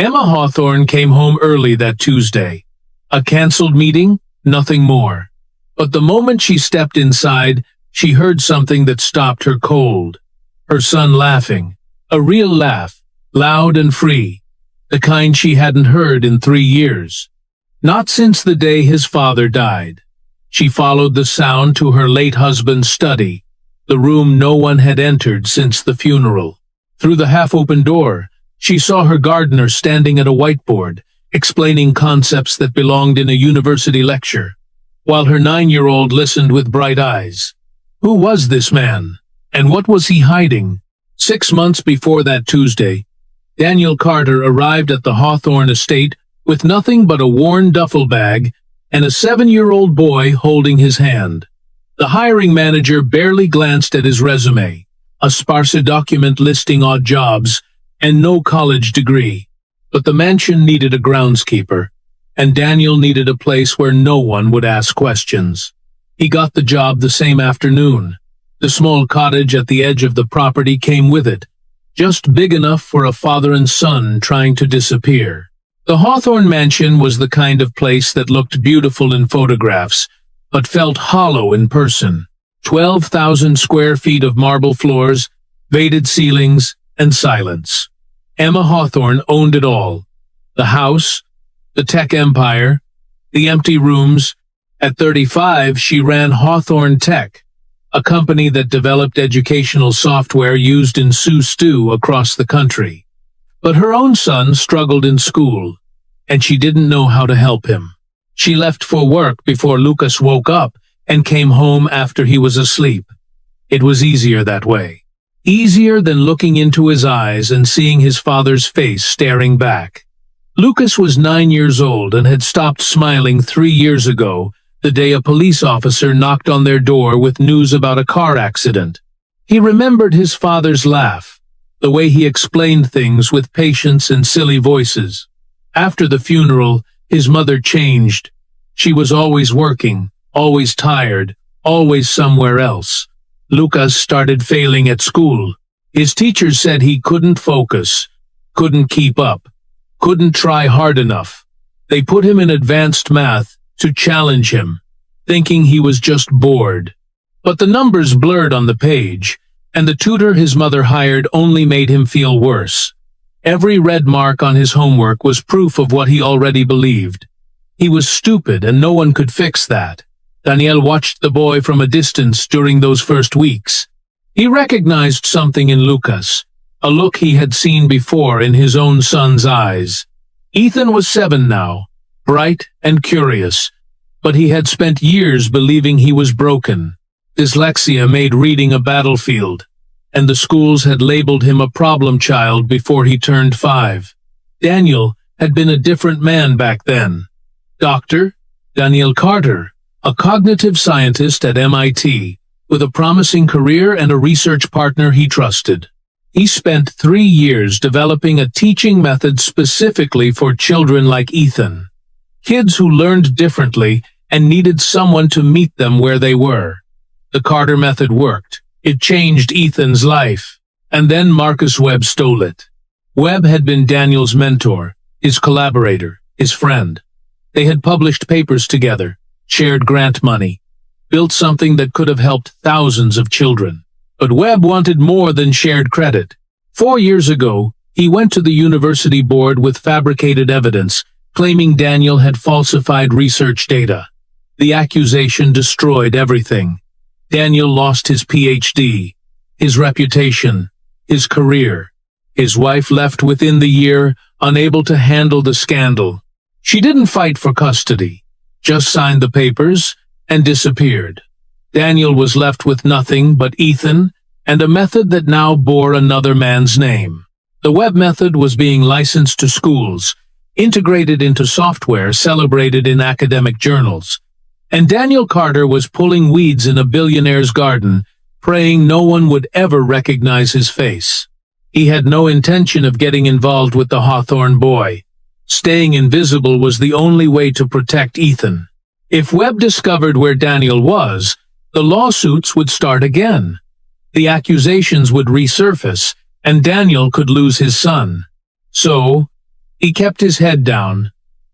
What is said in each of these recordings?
Emma Hawthorne came home early that Tuesday. A cancelled meeting? Nothing more. But the moment she stepped inside, she heard something that stopped her cold. Her son laughing. A real laugh, loud and free. The kind she hadn't heard in 3 years. Not since the day his father died. She followed the sound to her late husband's study, the room no one had entered since the funeral. Through the half-open door, she saw her gardener standing at a whiteboard, explaining concepts that belonged in a university lecture, while her 9-year-old listened with bright eyes. Who was this man? And what was he hiding? 6 months before that Tuesday, Daniel Carter arrived at the Hawthorne estate with nothing but a worn duffel bag and a 7-year-old boy holding his hand. The hiring manager barely glanced at his resume, a sparse document listing odd jobs, and no college degree. But the mansion needed a groundskeeper, and Daniel needed a place where no one would ask questions. He got the job the same afternoon. The small cottage at the edge of the property came with it, just big enough for a father and son trying to disappear. The Hawthorne mansion was the kind of place that looked beautiful in photographs, but felt hollow in person. 12,000 square feet of marble floors, weighted ceilings, and silence. Emma Hawthorne owned it all. The house, the tech empire, the empty rooms. At 35, she ran Hawthorne Tech, a company that developed educational software used in Stew across the country. But her own son struggled in school, and she didn't know how to help him. She left for work before Lucas woke up and came home after he was asleep. It was easier that way. Easier than looking into his eyes and seeing his father's face staring back. Lucas was 9 years old and had stopped smiling 3 years ago, the day a police officer knocked on their door with news about a car accident. He remembered his father's laugh, the way he explained things with patience and silly voices. After the funeral, his mother changed. She was always working, always tired, always somewhere else. Lucas started failing at school. His teachers said he couldn't focus, couldn't keep up, couldn't try hard enough. They put him in advanced math to challenge him, thinking he was just bored. But the numbers blurred on the page, and the tutor his mother hired only made him feel worse. Every red mark on his homework was proof of what he already believed. He was stupid and no one could fix that. Daniel watched the boy from a distance during those first weeks. He recognized something in Lucas, a look he had seen before in his own son's eyes. Ethan was 7 now, bright and curious, but he had spent years believing he was broken. Dyslexia made reading a battlefield, and the schools had labeled him a problem child before he turned 5. Daniel had been a different man back then. Dr. Daniel Carter, a cognitive scientist at MIT, with a promising career and a research partner he trusted. He spent 3 years developing a teaching method specifically for children like Ethan. Kids who learned differently and needed someone to meet them where they were. The Carter method worked. It changed Ethan's life. And then Marcus Webb stole it. Webb had been Daniel's mentor, his collaborator, his friend. They had published papers together, shared grant money, built something that could have helped thousands of children. But Webb wanted more than shared credit. 4 years ago, he went to the university board with fabricated evidence, claiming Daniel had falsified research data. The accusation destroyed everything. Daniel lost his PhD, his reputation, his career. His wife left within the year, unable to handle the scandal. She didn't fight for custody, just signed the papers and disappeared. Daniel was left with nothing but Ethan and a method that now bore another man's name. The Webb method was being licensed to schools, integrated into software celebrated in academic journals. And Daniel Carter was pulling weeds in a billionaire's garden, praying no one would ever recognize his face. He had no intention of getting involved with the Hawthorne boy. Staying invisible was the only way to protect Ethan. If Webb discovered where Daniel was, the lawsuits would start again. The accusations would resurface, and Daniel could lose his son. So, He kept his head down,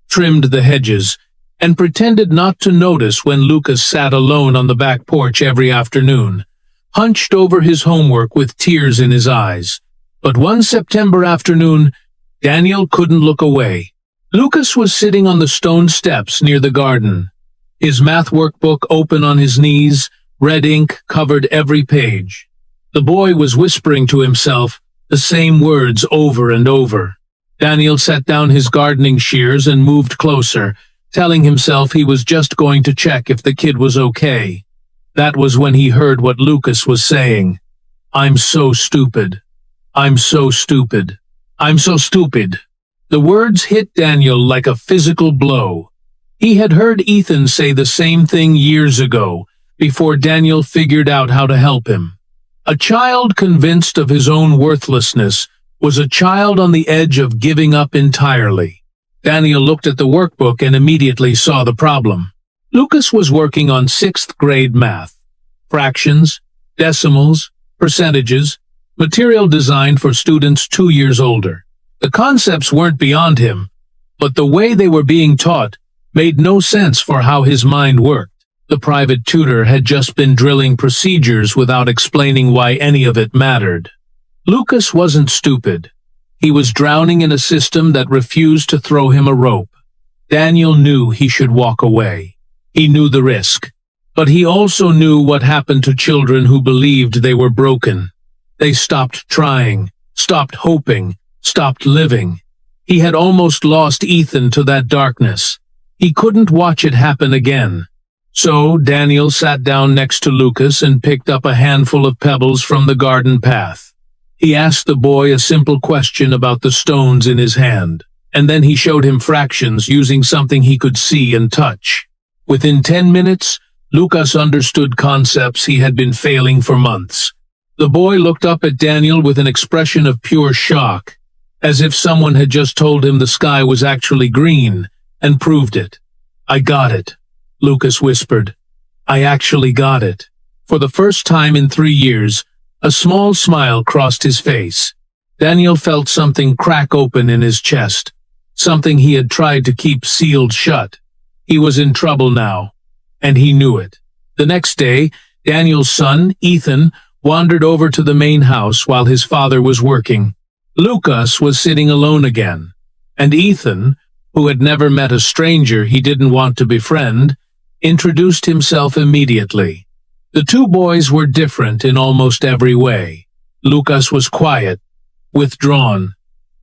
trimmed the hedges, and pretended not to notice when Lucas sat alone on the back porch every afternoon, hunched over his homework with tears in his eyes. But one September afternoon, Daniel couldn't look away. Lucas was sitting on the stone steps near the garden, his math workbook open on his knees. Red ink covered every page. The boy was whispering to himself the same words over and over. Daniel set down his gardening shears and moved closer, telling himself he was just going to check if the kid was okay. That was when he heard what Lucas was saying. "I'm so stupid. I'm so stupid. I'm so stupid." The words hit Daniel like a physical blow. He had heard Ethan say the same thing years ago, before Daniel figured out how to help him. A child convinced of his own worthlessness was a child on the edge of giving up entirely. Daniel looked at the workbook and immediately saw the problem. Lucas was working on 6th grade math. Fractions, decimals, percentages, material designed for students 2 years older. The concepts weren't beyond him, but the way they were being taught made no sense for how his mind worked. The private tutor had just been drilling procedures without explaining why any of it mattered. Lucas wasn't stupid. He was drowning in a system that refused to throw him a rope. Daniel knew he should walk away. He knew the risk. But he also knew what happened to children who believed they were broken. They stopped trying, stopped hoping, stopped living. He had almost lost Ethan to that darkness. He couldn't watch it happen again. So Daniel sat down next to Lucas and picked up a handful of pebbles from the garden path. He asked the boy a simple question about the stones in his hand, and then he showed him fractions using something he could see and touch. Within 10 minutes, Lucas understood concepts he had been failing for months. The boy looked up at Daniel with an expression of pure shock, as if someone had just told him the sky was actually green, and proved it. "I got it," Lucas whispered. "I actually got it." For the first time in 3 years, a small smile crossed his face. Daniel felt something crack open in his chest, something he had tried to keep sealed shut. He was in trouble now, and he knew it. The next day, Daniel's son, Ethan, wandered over to the main house while his father was working. Lucas was sitting alone again, and Ethan, who had never met a stranger he didn't want to befriend, introduced himself immediately. The two boys were different in almost every way. Lucas was quiet, withdrawn,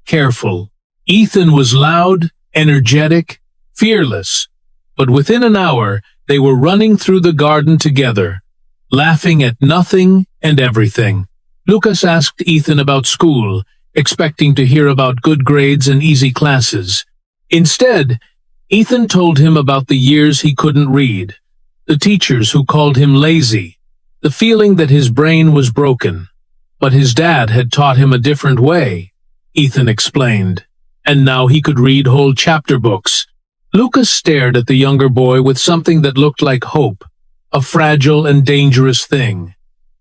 careful. Ethan was loud, energetic, fearless. But within an hour, they were running through the garden together, laughing at nothing and everything. Lucas asked Ethan about school, expecting to hear about good grades and easy classes. Instead, Ethan told him about the years he couldn't read, the teachers who called him lazy, the feeling that his brain was broken. But his dad had taught him a different way, Ethan explained, and now he could read whole chapter books. Lucas stared at the younger boy with something that looked like hope, a fragile and dangerous thing.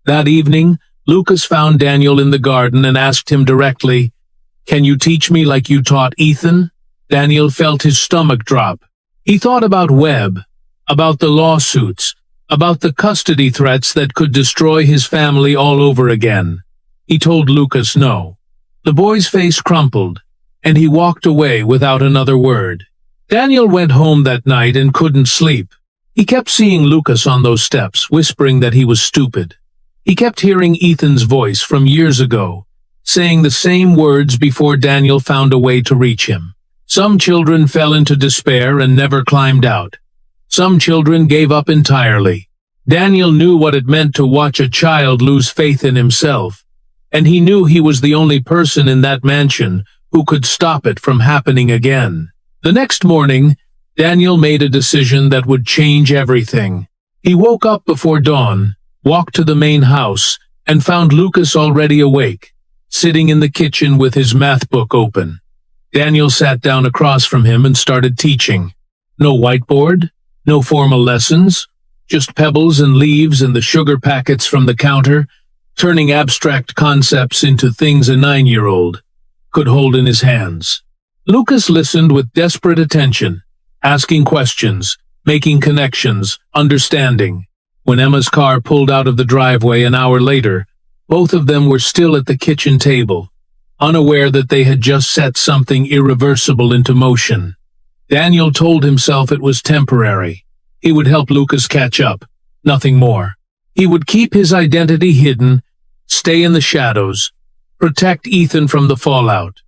That evening, Lucas found Daniel in the garden and asked him directly, "Can you teach me like you taught Ethan?" Daniel felt his stomach drop. He thought about Webb, about the lawsuits, about the custody threats that could destroy his family all over again. He told Lucas no. The boy's face crumpled, and he walked away without another word. Daniel went home that night and couldn't sleep. He kept seeing Lucas on those steps, whispering that he was stupid. He kept hearing Ethan's voice from years ago, saying the same words before Daniel found a way to reach him. Some children fell into despair and never climbed out. Some children gave up entirely. Daniel knew what it meant to watch a child lose faith in himself, and he knew he was the only person in that mansion who could stop it from happening again. The next morning, Daniel made a decision that would change everything. He woke up before dawn, walked to the main house, and found Lucas already awake, sitting in the kitchen with his math book open. Daniel sat down across from him and started teaching. No whiteboard, no formal lessons, just pebbles and leaves and the sugar packets from the counter, turning abstract concepts into things a 9-year-old could hold in his hands. Lucas listened with desperate attention, asking questions, making connections, understanding. When Emma's car pulled out of the driveway an hour later, both of them were still at the kitchen table, unaware that they had just set something irreversible into motion. Daniel told himself it was temporary. He would help Lucas catch up, nothing more. He would keep his identity hidden, stay in the shadows, protect Ethan from the fallout.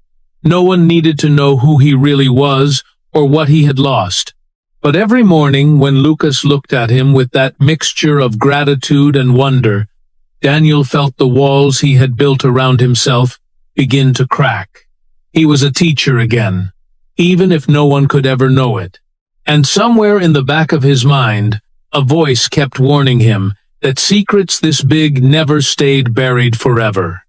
No one needed to know who he really was or what he had lost. But every morning when Lucas looked at him with that mixture of gratitude and wonder, Daniel felt the walls he had built around himself begin to crack. He was a teacher again, even if no one could ever know it. And somewhere in the back of his mind, a voice kept warning him that secrets this big never stayed buried forever.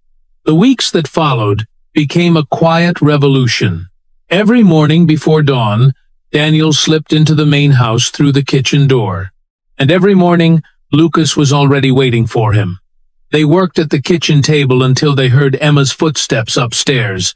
The weeks that followed became a quiet revolution. Every morning before dawn, Daniel slipped into the main house through the kitchen door. And every morning, Lucas was already waiting for him. They worked at the kitchen table until they heard Emma's footsteps upstairs,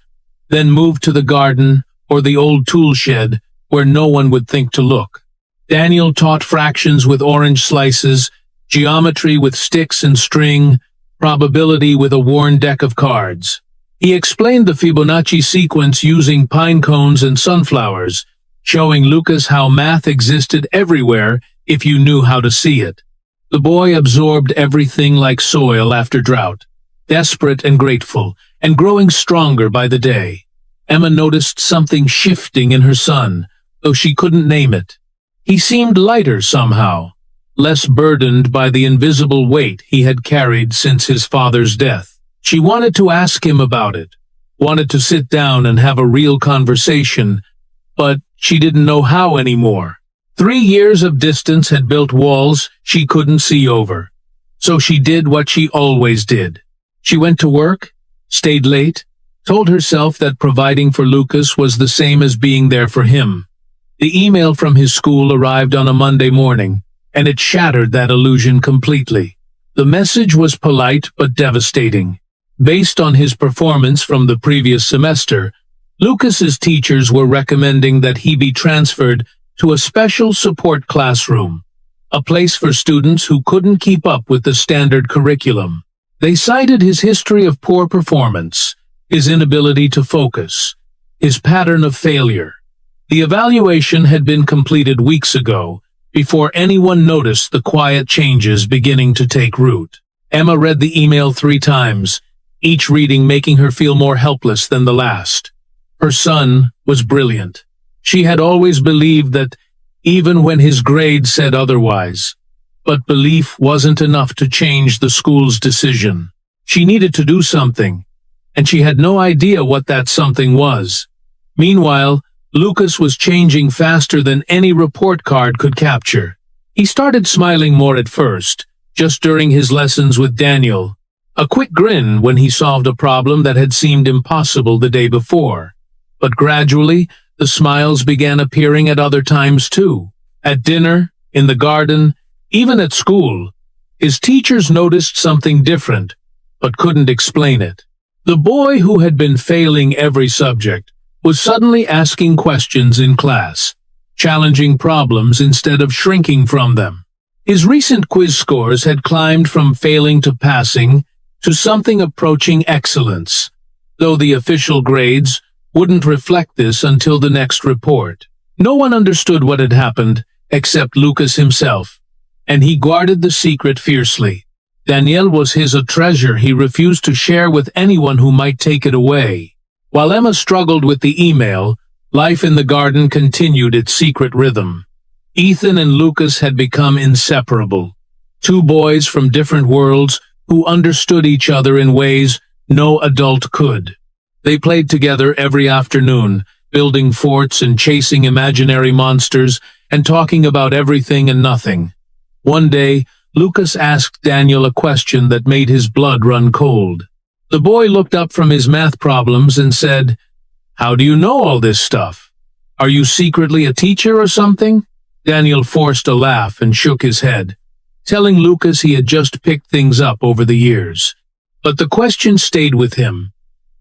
then moved to the garden or the old tool shed where no one would think to look. Daniel taught fractions with orange slices, geometry with sticks and string, probability with a worn deck of cards. He explained the Fibonacci sequence using pine cones and sunflowers, showing Lucas how math existed everywhere if you knew how to see it. The boy absorbed everything like soil after drought, desperate and grateful, and growing stronger by the day. Emma noticed something shifting in her son, though she couldn't name it. He seemed lighter somehow, less burdened by the invisible weight he had carried since his father's death. She wanted to ask him about it, wanted to sit down and have a real conversation, but she didn't know how anymore. 3 years of distance had built walls she couldn't see over. So she did what she always did. She went to work, stayed late, told herself that providing for Lucas was the same as being there for him. The email from his school arrived on a Monday morning, and it shattered that illusion completely. The message was polite but devastating. Based on his performance from the previous semester, Lucas's teachers were recommending that he be transferred to a special support classroom, a place for students who couldn't keep up with the standard curriculum. They cited his history of poor performance, his inability to focus, his pattern of failure. The evaluation had been completed weeks ago, before anyone noticed the quiet changes beginning to take root. Emma read the email 3 times, each reading making her feel more helpless than the last. Her son was brilliant. She had always believed that, even when his grades said otherwise. But belief wasn't enough to change the school's decision. She needed to do something, and she had no idea what that something was. Meanwhile, Lucas was changing faster than any report card could capture. He started smiling more at first, just during his lessons with Daniel. A quick grin when he solved a problem that had seemed impossible the day before. But gradually, the smiles began appearing at other times too. At dinner, in the garden, even at school. His teachers noticed something different, but couldn't explain it. The boy who had been failing every subject was suddenly asking questions in class, challenging problems instead of shrinking from them. His recent quiz scores had climbed from failing to passing to something approaching excellence, though the official grades wouldn't reflect this until the next report. No one understood what had happened except Lucas himself, and he guarded the secret fiercely. Daniel was a treasure he refused to share with anyone who might take it away. While Emma struggled with the email, life in the garden continued its secret rhythm. Ethan and Lucas had become inseparable, 2 boys from different worlds who understood each other in ways no adult could. They played together every afternoon, building forts and chasing imaginary monsters and talking about everything and nothing. One day, Lucas asked Daniel a question that made his blood run cold. The boy looked up from his math problems and said, "How do you know all this stuff? Are you secretly a teacher or something?" Daniel forced a laugh and shook his head, telling Lucas he had just picked things up over the years. But the question stayed with him,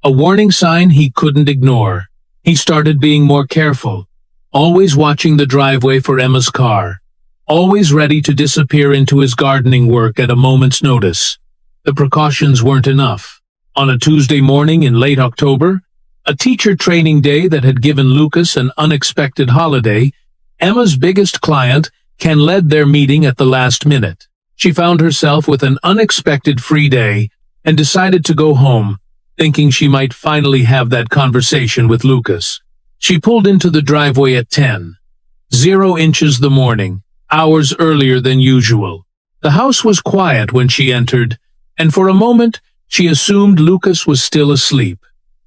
a warning sign he couldn't ignore. He started being more careful, always watching the driveway for Emma's car, always ready to disappear into his gardening work at a moment's notice. The precautions weren't enough. On a Tuesday morning in late October, a teacher training day that had given Lucas an unexpected holiday, Emma's biggest client, Ken, led their meeting at the last minute. She found herself with an unexpected free day and decided to go home, thinking she might finally have that conversation with Lucas. She pulled into the driveway at 10:00 the morning, hours earlier than usual. The house was quiet when she entered, and for a moment she assumed Lucas was still asleep.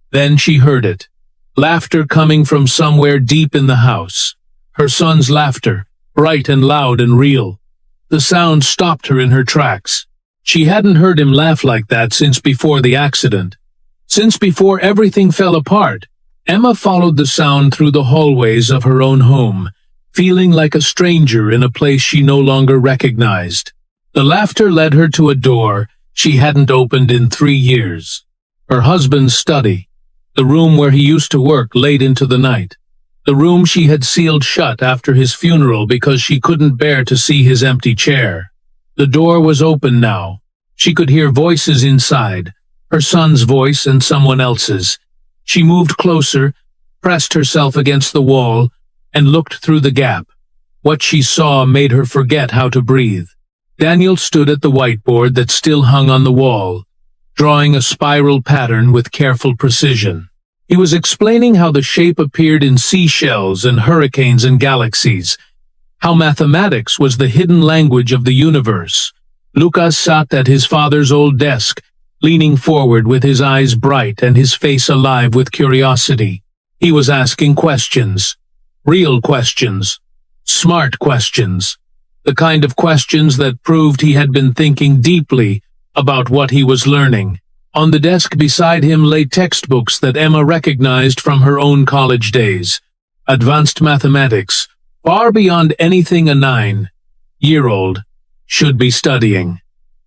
Then she heard it. Laughter coming from somewhere deep in the house. Her son's laughter, bright and loud and real. The sound stopped her in her tracks. She hadn't heard him laugh like that since before the accident. Since before everything fell apart. Emma followed the sound through the hallways of her own home, feeling like a stranger in a place she no longer recognized. The laughter led her to a door she hadn't opened in 3 years. Her husband's study, the room where he used to work late into the night, the room she had sealed shut after his funeral because she couldn't bear to see his empty chair. The door was open now. She could hear voices inside, her son's voice and someone else's. She moved closer, pressed herself against the wall, and looked through the gap. What she saw made her forget how to breathe. Daniel stood at the whiteboard that still hung on the wall, drawing a spiral pattern with careful precision. He was explaining how the shape appeared in seashells and hurricanes and galaxies, how mathematics was the hidden language of the universe. Lucas sat at his father's old desk, leaning forward with his eyes bright and his face alive with curiosity. He was asking questions. Real questions. Smart questions. The kind of questions that proved he had been thinking deeply about what he was learning. On the desk beside him lay textbooks that Emma recognized from her own college days. Advanced mathematics, far beyond anything a 9-year-old should be studying.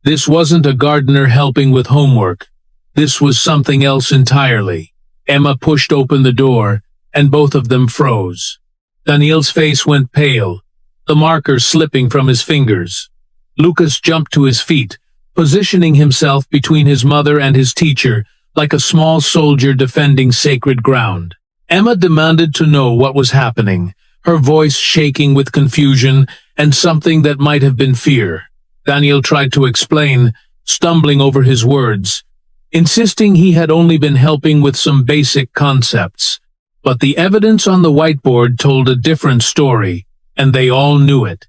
This wasn't a gardener helping with homework. This was something else entirely. Emma pushed open the door, and both of them froze. Daniel's face went pale, the marker slipping from his fingers. Lucas jumped to his feet, positioning himself between his mother and his teacher, like a small soldier defending sacred ground. Emma demanded to know what was happening, her voice shaking with confusion and something that might have been fear. Daniel tried to explain, stumbling over his words, insisting he had only been helping with some basic concepts. But the evidence on the whiteboard told a different story, and they all knew it.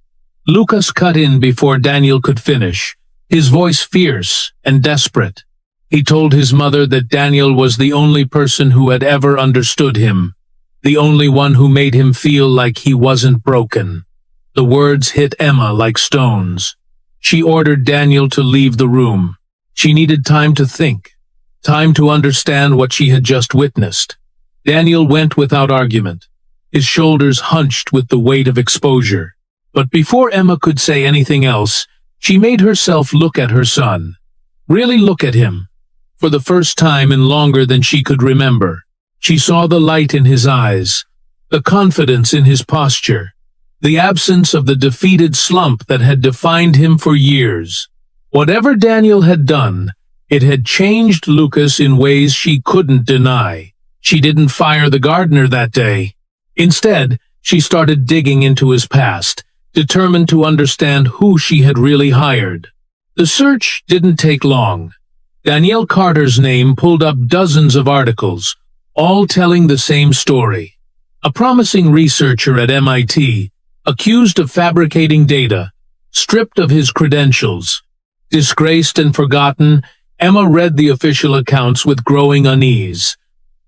Lucas cut in before Daniel could finish, his voice fierce and desperate. He told his mother that Daniel was the only person who had ever understood him, the only one who made him feel like he wasn't broken. The words hit Emma like stones. She ordered Daniel to leave the room. She needed time to think, time to understand what she had just witnessed. Daniel went without argument, his shoulders hunched with the weight of exposure. But before Emma could say anything else, she made herself look at her son. Really look at him. For the first time in longer than she could remember. She saw the light in his eyes, the confidence in his posture, the absence of the defeated slump that had defined him for years. Whatever Daniel had done, it had changed Lucas in ways she couldn't deny. She didn't fire the gardener that day. Instead, she started digging into his past, determined to understand who she had really hired. The search didn't take long. Danielle Carter's name pulled up dozens of articles, all telling the same story. A promising researcher at MIT, accused of fabricating data, stripped of his credentials. Disgraced and forgotten, Emma read the official accounts with growing unease.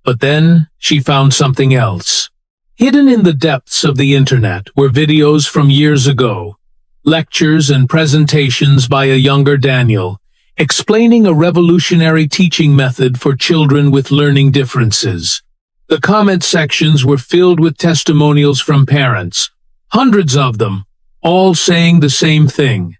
But then she found something else. Hidden in the depths of the internet were videos from years ago, lectures and presentations by a younger Daniel, explaining a revolutionary teaching method for children with learning differences. The comment sections were filled with testimonials from parents, hundreds of them, all saying the same thing.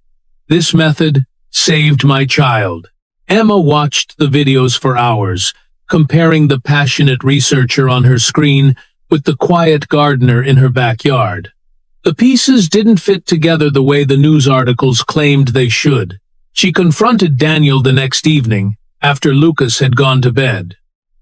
This method saved my child. Emma watched the videos for hours, comparing the passionate researcher on her screen with the quiet gardener in her backyard. The pieces didn't fit together the way the news articles claimed they should. She confronted Daniel the next evening, after Lucas had gone to bed.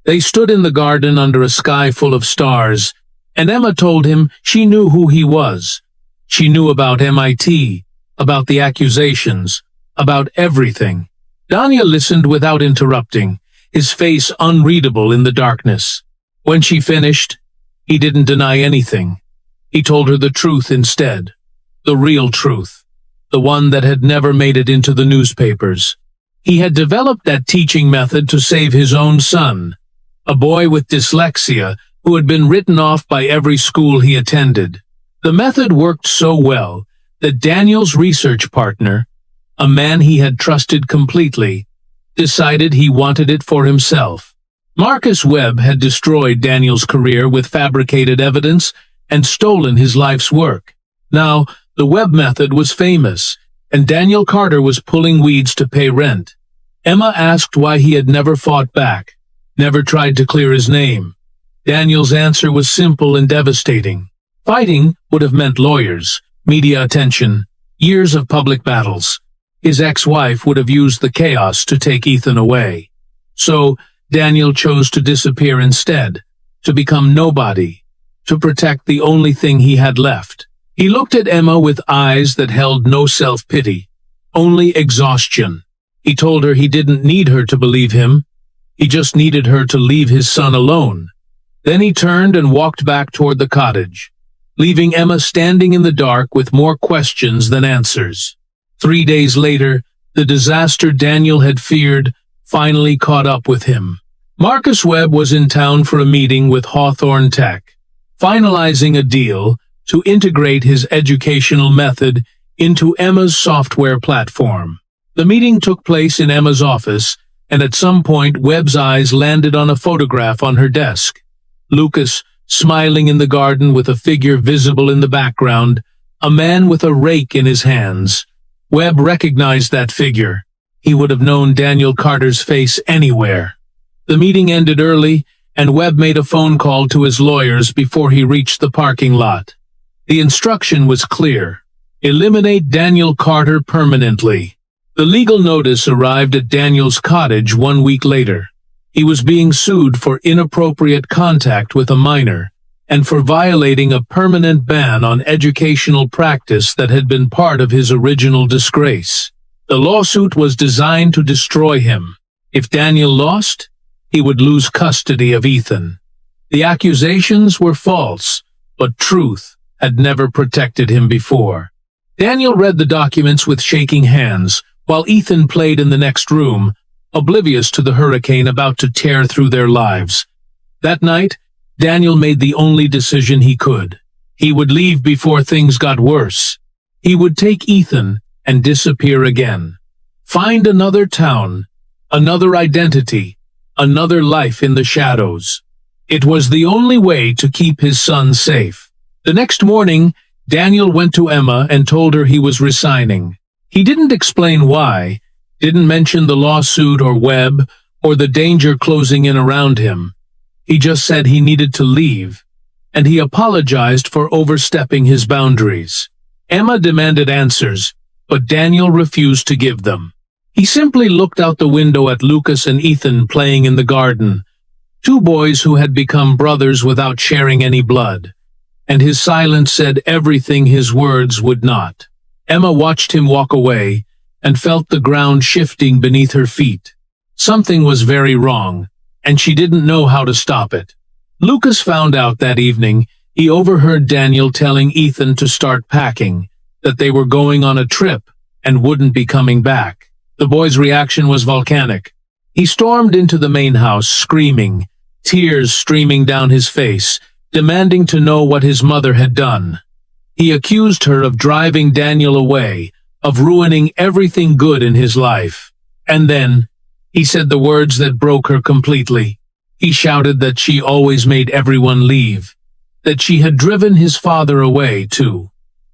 They stood in the garden under a sky full of stars, and Emma told him she knew who he was. She knew about MIT, about the accusations, about everything. Daniel listened without interrupting, his face unreadable in the darkness. When she finished, he didn't deny anything. He told her the truth instead. The real truth. The one that had never made it into the newspapers. He had developed that teaching method to save his own son, a boy with dyslexia who had been written off by every school he attended. The method worked so well that Daniel's research partner, a man he had trusted completely, decided he wanted it for himself. Marcus Webb had destroyed Daniel's career with fabricated evidence and stolen his life's work. Now, the Webb method was famous, and Daniel Carter was pulling weeds to pay rent. Emma asked why he had never fought back, never tried to clear his name. Daniel's answer was simple and devastating. Fighting would have meant lawyers, media attention, years of public battles. His ex-wife would have used the chaos to take Ethan away. So, Daniel chose to disappear instead, to become nobody, to protect the only thing he had left. He looked at Emma with eyes that held no self-pity, only exhaustion. He told her he didn't need her to believe him. He just needed her to leave his son alone. Then he turned and walked back toward the cottage, leaving Emma standing in the dark with more questions than answers. 3 days later, the disaster Daniel had feared finally caught up with him. Marcus Webb was in town for a meeting with Hawthorne Tech, finalizing a deal to integrate his educational method into Emma's software platform. The meeting took place in Emma's office, and at some point Webb's eyes landed on a photograph on her desk. Lucas, smiling in the garden with a figure visible in the background, a man with a rake in his hands. Webb recognized that figure. He would have known Daniel Carter's face anywhere. The meeting ended early, and Webb made a phone call to his lawyers before he reached the parking lot. The instruction was clear. Eliminate Daniel Carter permanently. The legal notice arrived at Daniel's cottage 1 week later. He was being sued for inappropriate contact with a minor and for violating a permanent ban on educational practice that had been part of his original disgrace. The lawsuit was designed to destroy him. If Daniel lost, he would lose custody of Ethan. The accusations were false, but truth had never protected him before. Daniel read the documents with shaking hands, while Ethan played in the next room, oblivious to the hurricane about to tear through their lives. That night, Daniel made the only decision he could. He would leave before things got worse. He would take Ethan and disappear again. Find another town, another identity, another life in the shadows. It was the only way to keep his son safe. The next morning, Daniel went to Emma and told her he was resigning. He didn't explain why, didn't mention the lawsuit or Webb or the danger closing in around him. He just said he needed to leave, and he apologized for overstepping his boundaries. Emma demanded answers, but Daniel refused to give them. He simply looked out the window at Lucas and Ethan playing in the garden, two boys who had become brothers without sharing any blood, and his silence said everything his words would not. Emma watched him walk away and felt the ground shifting beneath her feet. Something was very wrong, and she didn't know how to stop it. Lucas found out that evening. He overheard Daniel telling Ethan to start packing, that they were going on a trip and wouldn't be coming back. The boy's reaction was volcanic. He stormed into the main house, screaming, tears streaming down his face, demanding to know what his mother had done. He accused her of driving Daniel away, of ruining everything good in his life. And then, he said the words that broke her completely. He shouted that she always made everyone leave, that she had driven his father away, too.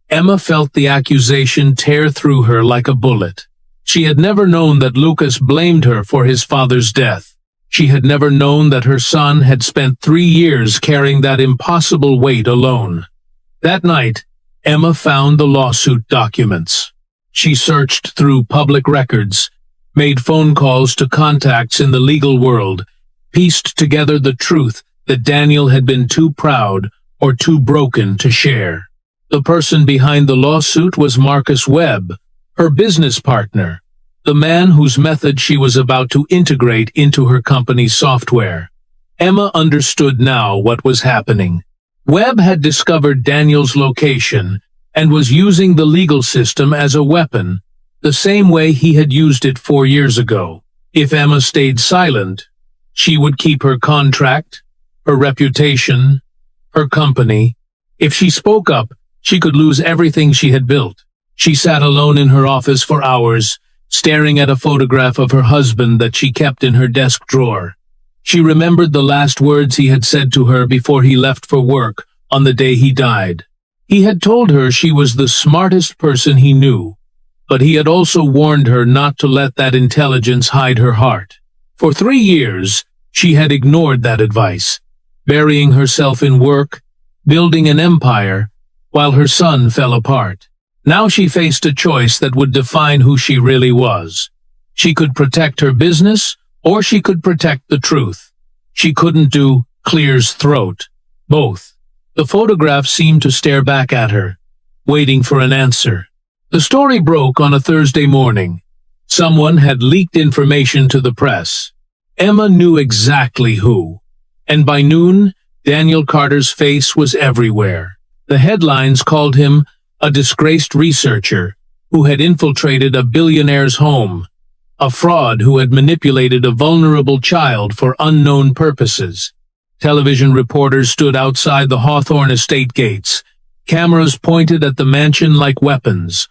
Emma felt the accusation tear through her like a bullet. She had never known that Lucas blamed her for his father's death. She had never known that her son had spent 3 years carrying that impossible weight alone. That night, Emma found the lawsuit documents. She searched through public records, made phone calls to contacts in the legal world, pieced together the truth that Daniel had been too proud or too broken to share. The person behind the lawsuit was Marcus Webb, her business partner, the man whose method she was about to integrate into her company's software. Emma understood now what was happening. Webb had discovered Daniel's location and was using the legal system as a weapon, the same way he had used it 4 years ago. If Emma stayed silent, she would keep her contract, her reputation, her company. If she spoke up, she could lose everything she had built. She sat alone in her office for hours, staring at a photograph of her husband that she kept in her desk drawer. She remembered the last words he had said to her before he left for work on the day he died. He had told her she was the smartest person he knew, but he had also warned her not to let that intelligence hide her heart. For 3 years, she had ignored that advice, burying herself in work, building an empire, while her son fell apart. Now she faced a choice that would define who she really was. She could protect her business, or she could protect the truth. She couldn't do Clear's throat. Both. The photograph seemed to stare back at her, waiting for an answer. The story broke on a Thursday morning. Someone had leaked information to the press. Emma knew exactly who. And by noon, Daniel Carter's face was everywhere. The headlines called him a disgraced researcher who had infiltrated a billionaire's home, a fraud who had manipulated a vulnerable child for unknown purposes. Television reporters stood outside the Hawthorne estate gates, cameras pointed at the mansion like weapons.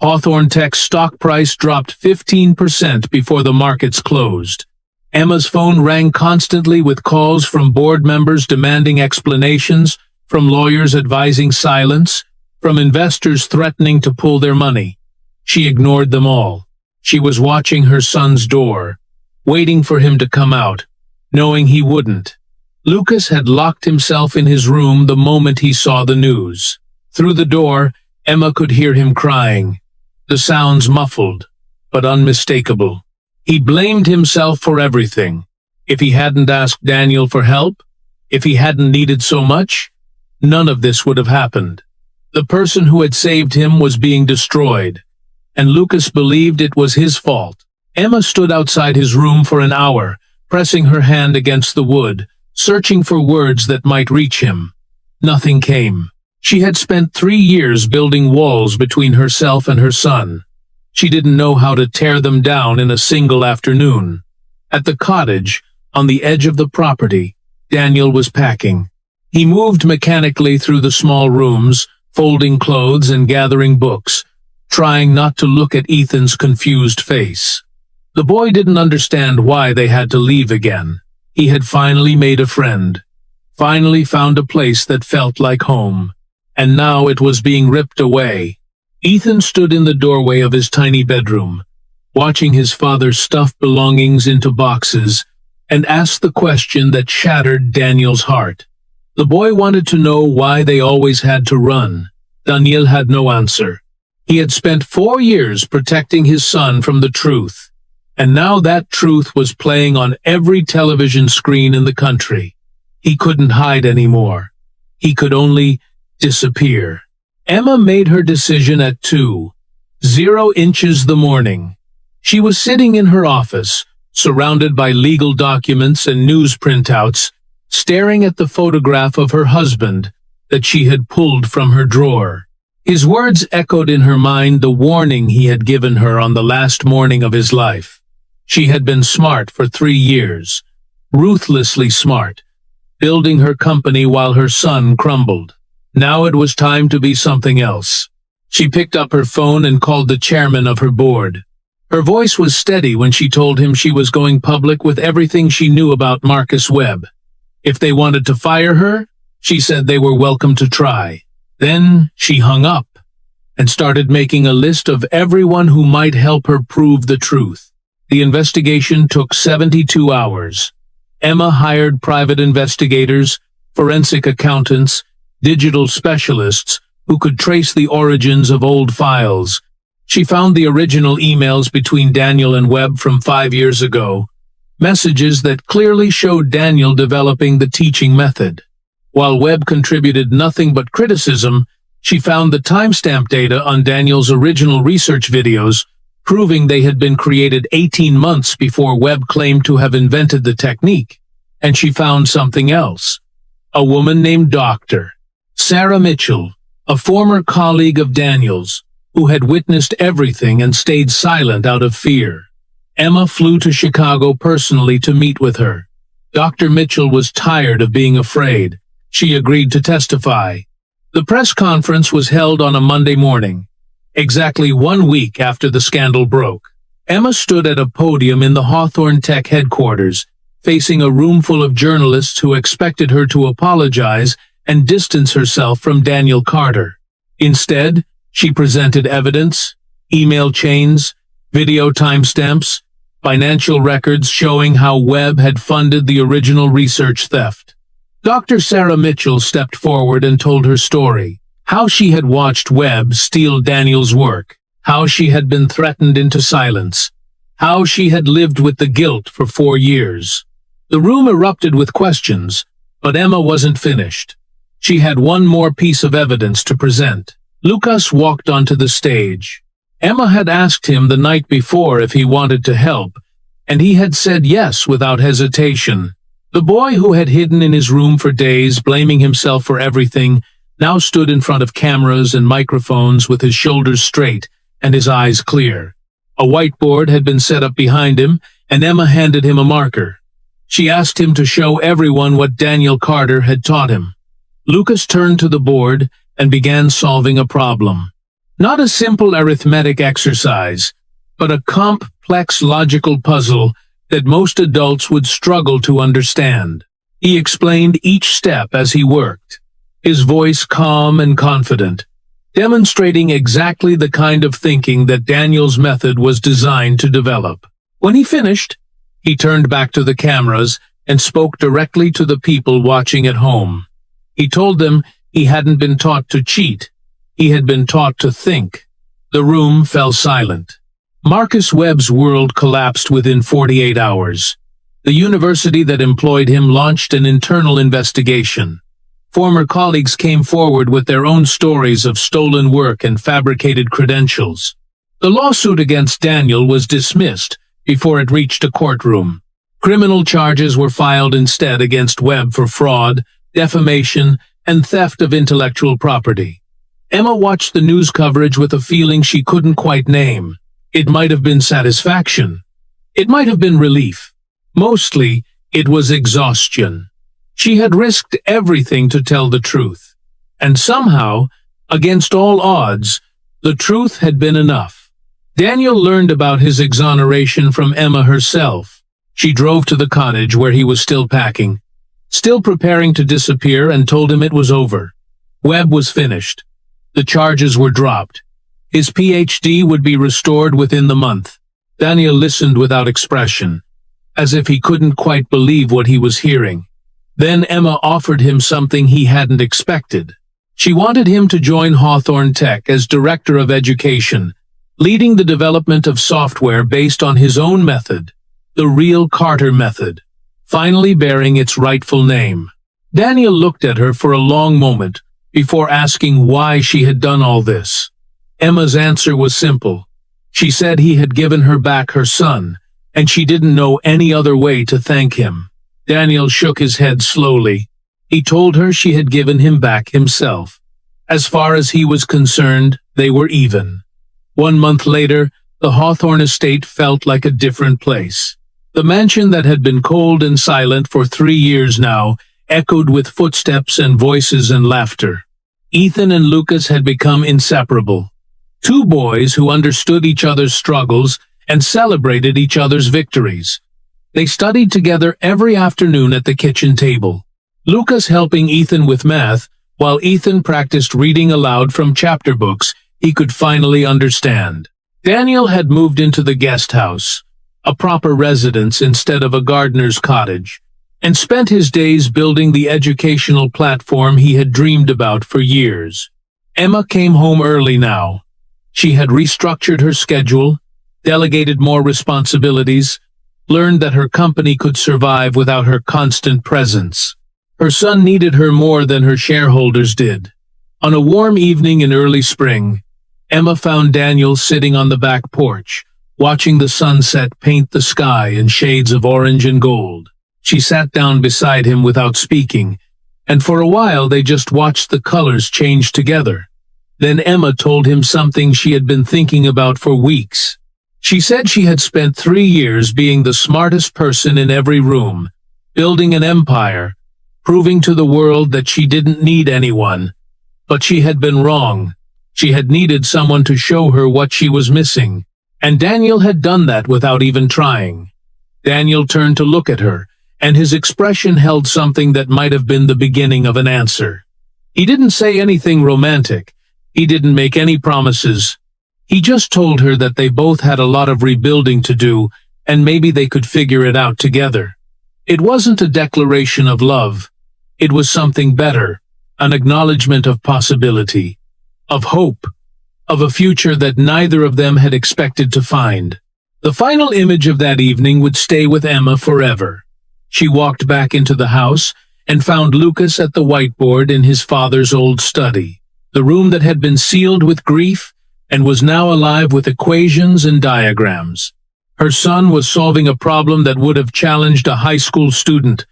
Hawthorne Tech's stock price dropped 15% before the markets closed. Emma's phone rang constantly with calls from board members demanding explanations, from lawyers advising silence, from investors threatening to pull their money. She ignored them all. She was watching her son's door, waiting for him to come out, knowing he wouldn't. Lucas had locked himself in his room the moment he saw the news. Through the door, Emma could hear him crying, the sounds muffled, but unmistakable. He blamed himself for everything. If he hadn't asked Daniel for help, if he hadn't needed so much, none of this would have happened. The person who had saved him was being destroyed, and Lucas believed it was his fault. Emma stood outside his room for an hour, pressing her hand against the wood, searching for words that might reach him. Nothing came. She had spent 3 years building walls between herself and her son. She didn't know how to tear them down in a single afternoon. At the cottage, on the edge of the property, Daniel was packing. He moved mechanically through the small rooms, folding clothes and gathering books, trying not to look at Ethan's confused face. The boy didn't understand why they had to leave again. He had finally made a friend, finally found a place that felt like home, and now it was being ripped away. Ethan stood in the doorway of his tiny bedroom, watching his father stuff belongings into boxes, and asked the question that shattered Daniel's heart. The boy wanted to know why they always had to run. Daniel had no answer. He had spent 4 years protecting his son from the truth, and now that truth was playing on every television screen in the country. He couldn't hide anymore. He could only disappear. Emma made her decision at 2:00 the morning. She was sitting in her office, surrounded by legal documents and news printouts, staring at the photograph of her husband that she had pulled from her drawer. His words echoed in her mind the warning he had given her on the last morning of his life. She had been smart for 3 years, ruthlessly smart, building her company while her son crumbled. Now it was time to be something else. She picked up her phone and called the chairman of her board. Her voice was steady when she told him she was going public with everything she knew about Marcus Webb. If they wanted to fire her, she said they were welcome to try. Then she hung up and started making a list of everyone who might help her prove the truth. The investigation took 72 hours. Emma hired private investigators, forensic accountants, digital specialists who could trace the origins of old files. She found the original emails between Daniel and Webb from 5 years ago, messages that clearly showed Daniel developing the teaching method. While Webb contributed nothing but criticism, she found the timestamp data on Daniel's original research videos, proving they had been created 18 months before Webb claimed to have invented the technique. And she found something else. A woman named Dr. Sarah Mitchell, a former colleague of Daniel's, who had witnessed everything and stayed silent out of fear. Emma flew to Chicago personally to meet with her. Dr. Mitchell was tired of being afraid. She agreed to testify. The press conference was held on a Monday morning, exactly 1 week after the scandal broke. Emma stood at a podium in the Hawthorne Tech headquarters, facing a room full of journalists who expected her to apologize and distance herself from Daniel Carter. Instead, she presented evidence, email chains, video timestamps, financial records showing how Webb had funded the original research theft. Dr. Sarah Mitchell stepped forward and told her story, how she had watched Webb steal Daniel's work, how she had been threatened into silence, how she had lived with the guilt for 4 years. The room erupted with questions, but Emma wasn't finished. She had one more piece of evidence to present. Lucas walked onto the stage. Emma had asked him the night before if he wanted to help, and he had said yes without hesitation. The boy who had hidden in his room for days, blaming himself for everything, now stood in front of cameras and microphones with his shoulders straight and his eyes clear. A whiteboard had been set up behind him, and Emma handed him a marker. She asked him to show everyone what Daniel Carter had taught him. Lucas turned to the board and began solving a problem. Not a simple arithmetic exercise, but a complex logical puzzle that most adults would struggle to understand. He explained each step as he worked, his voice calm and confident, demonstrating exactly the kind of thinking that Daniel's method was designed to develop. When he finished, he turned back to the cameras and spoke directly to the people watching at home. He told them he hadn't been taught to cheat. He had been taught to think. The room fell silent. Marcus Webb's world collapsed within 48 hours. The university that employed him launched an internal investigation. Former colleagues came forward with their own stories of stolen work and fabricated credentials. The lawsuit against Daniel was dismissed before it reached a courtroom. Criminal charges were filed instead against Webb for fraud, defamation, and theft of intellectual property. Emma watched the news coverage with a feeling she couldn't quite name. It might have been satisfaction. It might have been relief. Mostly, it was exhaustion. She had risked everything to tell the truth. And somehow, against all odds, the truth had been enough. Daniel learned about his exoneration from Emma herself. She drove to the cottage where he was still packing, still preparing to disappear, and told him it was over. Webb was finished. The charges were dropped. His PhD would be restored within the month. Daniel listened without expression, as if he couldn't quite believe what he was hearing. Then Emma offered him something he hadn't expected. She wanted him to join Hawthorne Tech as Director of Education, leading the development of software based on his own method, the real Carter method, finally bearing its rightful name. Daniel looked at her for a long moment before asking why she had done all this. Emma's answer was simple. She said he had given her back her son, and she didn't know any other way to thank him. Daniel shook his head slowly. He told her she had given him back himself. As far as he was concerned, they were even. 1 month later, the Hawthorne estate felt like a different place. The mansion that had been cold and silent for 3 years now echoed with footsteps and voices and laughter. Ethan and Lucas had become inseparable. 2 boys who understood each other's struggles and celebrated each other's victories. They studied together every afternoon at the kitchen table, Lucas helping Ethan with math, while Ethan practiced reading aloud from chapter books he could finally understand. Daniel had moved into the guest house, a proper residence instead of a gardener's cottage, and spent his days building the educational platform he had dreamed about for years. Emma came home early now. She had restructured her schedule, delegated more responsibilities, learned that her company could survive without her constant presence. Her son needed her more than her shareholders did. On a warm evening in early spring, Emma found Daniel sitting on the back porch, watching the sunset paint the sky in shades of orange and gold. She sat down beside him without speaking, and for a while they just watched the colors change together. Then Emma told him something she had been thinking about for weeks. She said she had spent 3 years being the smartest person in every room, building an empire, proving to the world that she didn't need anyone. But she had been wrong. She had needed someone to show her what she was missing, and Daniel had done that without even trying. Daniel turned to look at her, and his expression held something that might have been the beginning of an answer. He didn't say anything romantic. He didn't make any promises. He just told her that they both had a lot of rebuilding to do, and maybe they could figure it out together. It wasn't a declaration of love. It was something better, an acknowledgement of possibility, of hope, of a future that neither of them had expected to find. The final image of that evening would stay with Emma forever. She walked back into the house and found Lucas at the whiteboard in his father's old study, the room that had been sealed with grief and was now alive with equations and diagrams. Her son was solving a problem that would have challenged a high school student,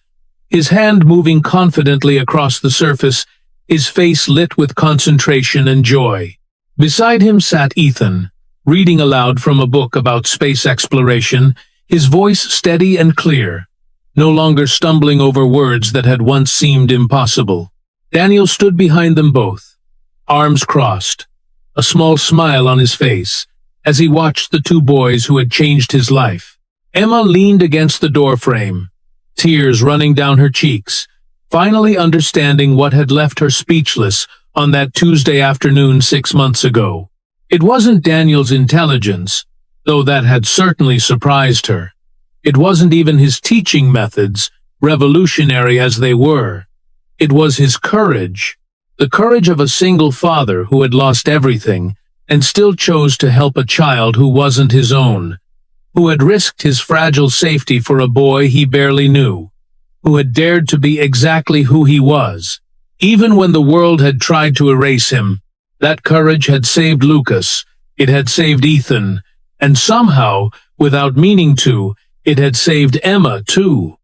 his hand moving confidently across the surface, his face lit with concentration and joy. Beside him sat Ethan, reading aloud from a book about space exploration, his voice steady and clear, no longer stumbling over words that had once seemed impossible. Daniel stood behind them both, arms crossed, a small smile on his face, as he watched the two boys who had changed his life. Emma leaned against the doorframe, tears running down her cheeks, finally understanding what had left her speechless on that Tuesday afternoon 6 months ago. It wasn't Daniel's intelligence, though that had certainly surprised her. It wasn't even his teaching methods, revolutionary as they were. It was his courage, the courage of a single father who had lost everything and still chose to help a child who wasn't his own, who had risked his fragile safety for a boy he barely knew, who had dared to be exactly who he was, even when the world had tried to erase him. That courage had saved Lucas, it had saved Ethan, and somehow, without meaning to, it had saved Emma too.